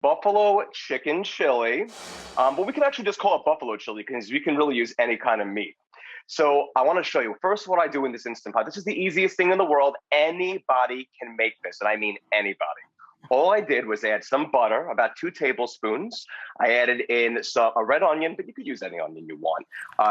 buffalo chicken chili. But we can actually just call it buffalo chili because you can really use any kind of meat. So I want to show you first what I do in this Instant Pot. This is the easiest thing in the world. Anybody can make this, and I mean anybody. All I did was add some butter, about 2 tablespoons. I added in a red onion, but you could use any onion you want.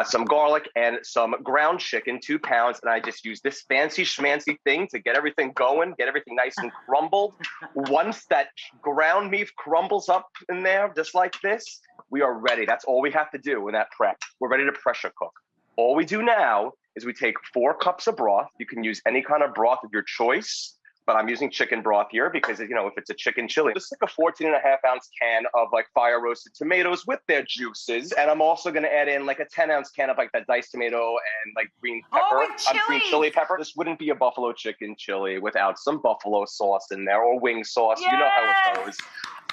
Some garlic and some ground chicken, 2 pounds. And I just used this fancy schmancy thing to get everything going, get everything nice and crumbled. Once that ground beef crumbles up in there, just like this, we are ready. That's all we have to do in that prep. We're ready to pressure cook. All we do now is we take 4 cups of broth. You can use any kind of broth of your choice, but I'm using chicken broth here because, if it's a chicken chili, just like a 14.5-ounce can of like fire roasted tomatoes with their juices. And I'm also going to add in like a 10-ounce can of like that diced tomato and like green pepper. Green chili pepper. This wouldn't be a buffalo chicken chili without some buffalo sauce in there or wing sauce. Yes! You know how it goes.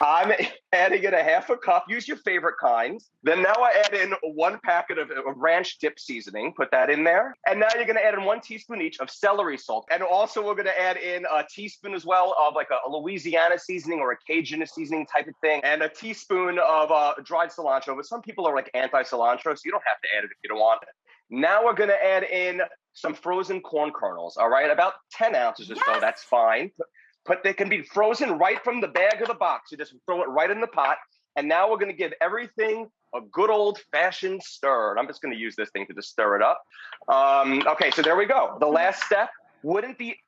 I'm adding in 1/2 cup. Use your favorite kind. Then now I add in 1 packet of ranch dip seasoning. Put that in there. And now you're going to add in 1 teaspoon each of celery salt. And also we're going to add in a teaspoon as well of like a Louisiana seasoning or a Cajun seasoning type of thing. And a teaspoon of dried cilantro. But some people are like anti-cilantro, so you don't have to add it if you don't want it. Now we're going to add in some frozen corn kernels. All right, about 10 ounces or so. That's fine. But they can be frozen right from the bag of the box. You just throw it right in the pot. And now we're going to give everything a good old-fashioned stir. And I'm just going to use this thing to just stir it up. Okay, so there we go. The last step wouldn't be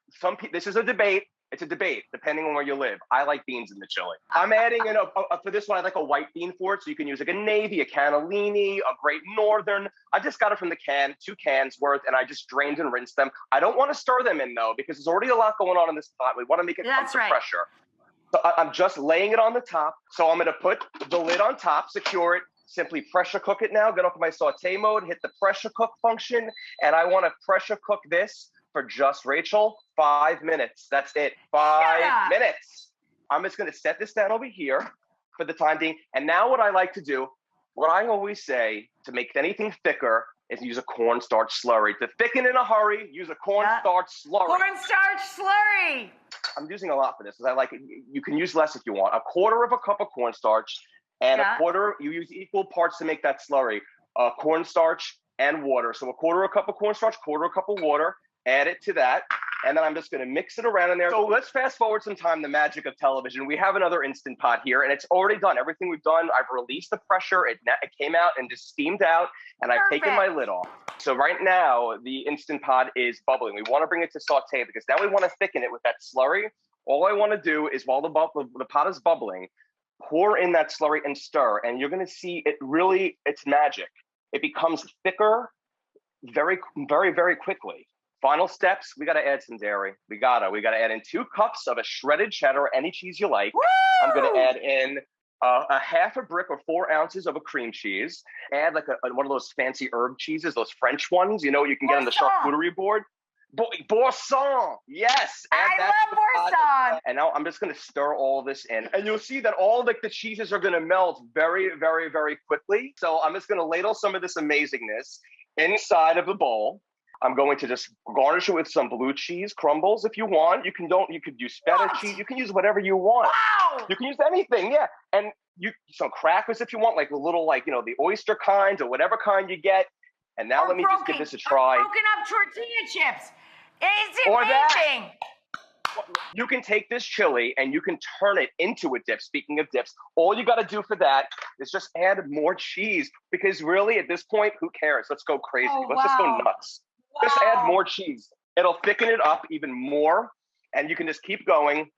this is a debate. It's a debate, depending on where you live. I like beans in the chili. I'm adding in, for this one, I like a white bean for it. So you can use like a navy, a cannellini, a Great Northern. I just got it from the can, 2 cans worth, and I just drained and rinsed them. I don't want to stir them in, though, because there's already a lot going on in this pot. We want to make it come to pressure. So I'm just laying it on the top. So I'm going to put the lid on top, secure it, simply pressure cook it now. Get off of my saute mode, hit the pressure cook function, and I want to pressure cook this for just, Rachel, 5 minutes. That's it. 5 minutes. I'm just going to set this down over here for the time being. And now what I like to do, what I always say to make anything thicker is use a cornstarch slurry. To thicken in a hurry, use a cornstarch slurry. Cornstarch slurry. I'm using a lot for this because I like it. You can use less if you want. 1/4 cup of cornstarch and you use equal parts to make that slurry. Cornstarch and water. So 1/4 cup of cornstarch, 1/4 cup of water. Add it to that, and then I'm just going to mix it around in there. So let's fast forward some time, the magic of television. We have another Instant Pot here, and it's already done. Everything we've done, I've released the pressure. It came out and just steamed out, and I've taken my lid off. So right now, the Instant Pot is bubbling. We want to bring it to saute because now we want to thicken it with that slurry. All I want to do is while the pot is bubbling, pour in that slurry and stir, and you're going to see it's magic. It becomes thicker very, very, very quickly. Final steps, we got to add some dairy. We got to add in 2 cups of a shredded cheddar, any cheese you like. Woo! I'm going to add in a 1/2 brick or 4 ounces of a cream cheese. Add like one of those fancy herb cheeses, those French ones, you can get on the charcuterie board. Boursin, yes. I love Boursin. And now I'm just going to stir all this in. And you'll see that all the cheeses are going to melt very, very, very quickly. So I'm just going to ladle some of this amazingness inside of the bowl. I'm going to just garnish it with some blue cheese crumbles if you want. You could use feta cheese. You can use whatever you want. Wow. You can use anything, yeah. And some crackers if you want, like the little, the oyster kinds or whatever kind you get. And now let me just give this a try. Broken up tortilla chips. It's amazing. You can take this chili and you can turn it into a dip. Speaking of dips, all you got to do for that is just add more cheese because really at this point, who cares? Let's go crazy. Let's just go nuts. Wow. Just add more cheese. It'll thicken it up even more, and you can just keep going,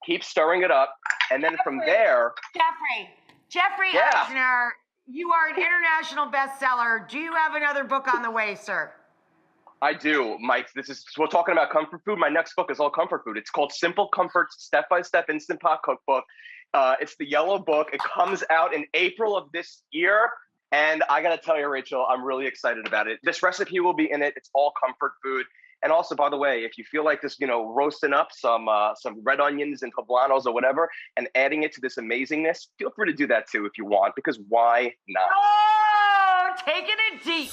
keep stirring it up, and then from there... Jeffrey Eisner, you are an international bestseller. Do you have another book on the way, sir? I do, Mike. We're talking about comfort food. My next book is all comfort food. It's called Simple Comforts, Step-by-Step Instant Pot Cookbook. It's the yellow book. It comes out in April of this year. And I got to tell you, Rachel, I'm really excited about it. This recipe will be in it. It's all comfort food. And also, by the way, if you feel like this, roasting up some red onions and poblanos or whatever and adding it to this amazingness, feel free to do that too if you want, because why not? Oh, taking it deep.